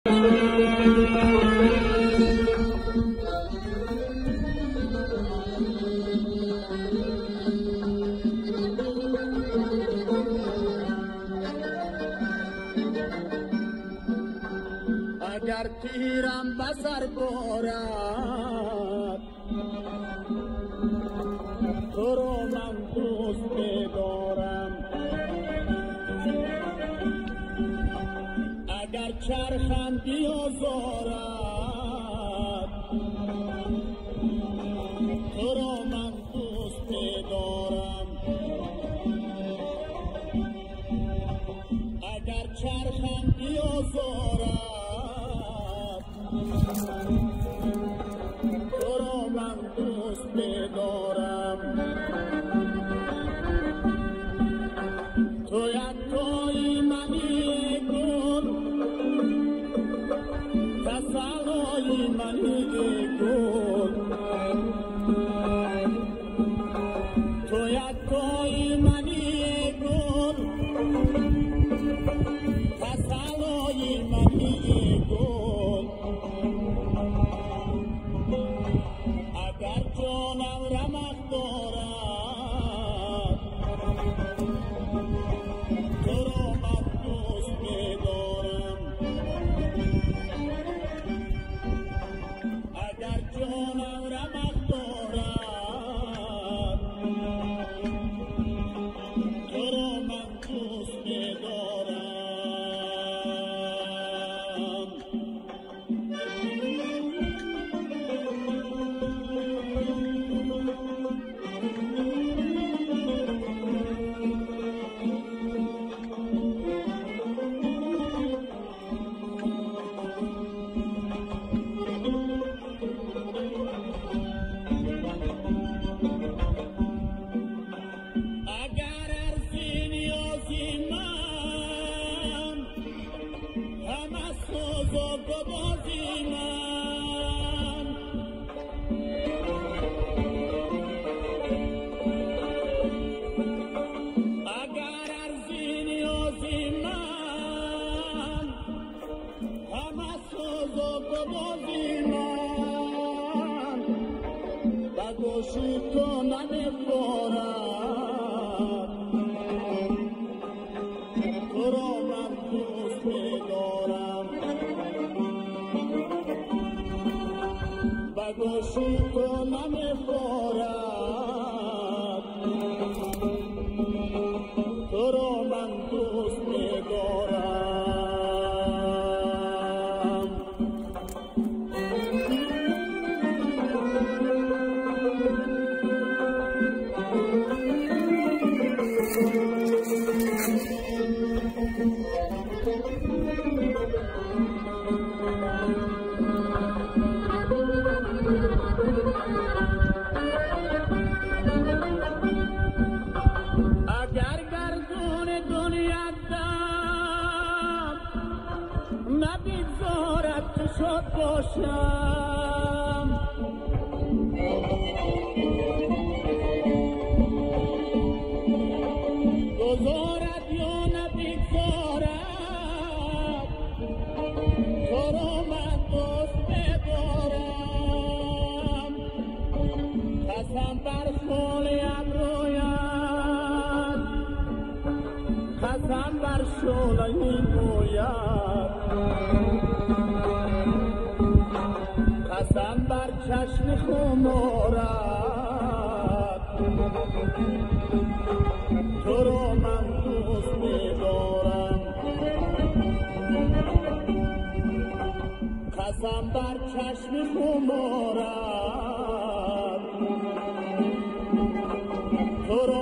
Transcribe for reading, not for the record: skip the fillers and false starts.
اگر تیرم بسر بارد تو رو من دوست بدارم، اگر چرخم بیازارد تو رو من دوست بدارم، اگر چرخم بیازارد تو رو من دوست بدارم. تو یک توی منی گل، تسلای منی گل، تو یک توی منی گل، تسلای منی گل. اگر جانم رمق دارد تو را من دوست می‌دارم، اگر جانم رمق دارد تو را من دوست می‌دارم. گوشی تو نمی‌خورد تو را من دوست می‌دارم، به گوشی تو نمی‌خورد تو را من دوست می‌دارم. اگر گردون دنیا دم نبیگذارد که شد باشم، گذارد یا نبیگذارد تو را من دوست بدارم. قسم بر خال ابرویت، قسم بر شعله مویت، قسم بر چشم خمارت تو را من دوست می‌دارم، قسم بر چشم خمارت تو را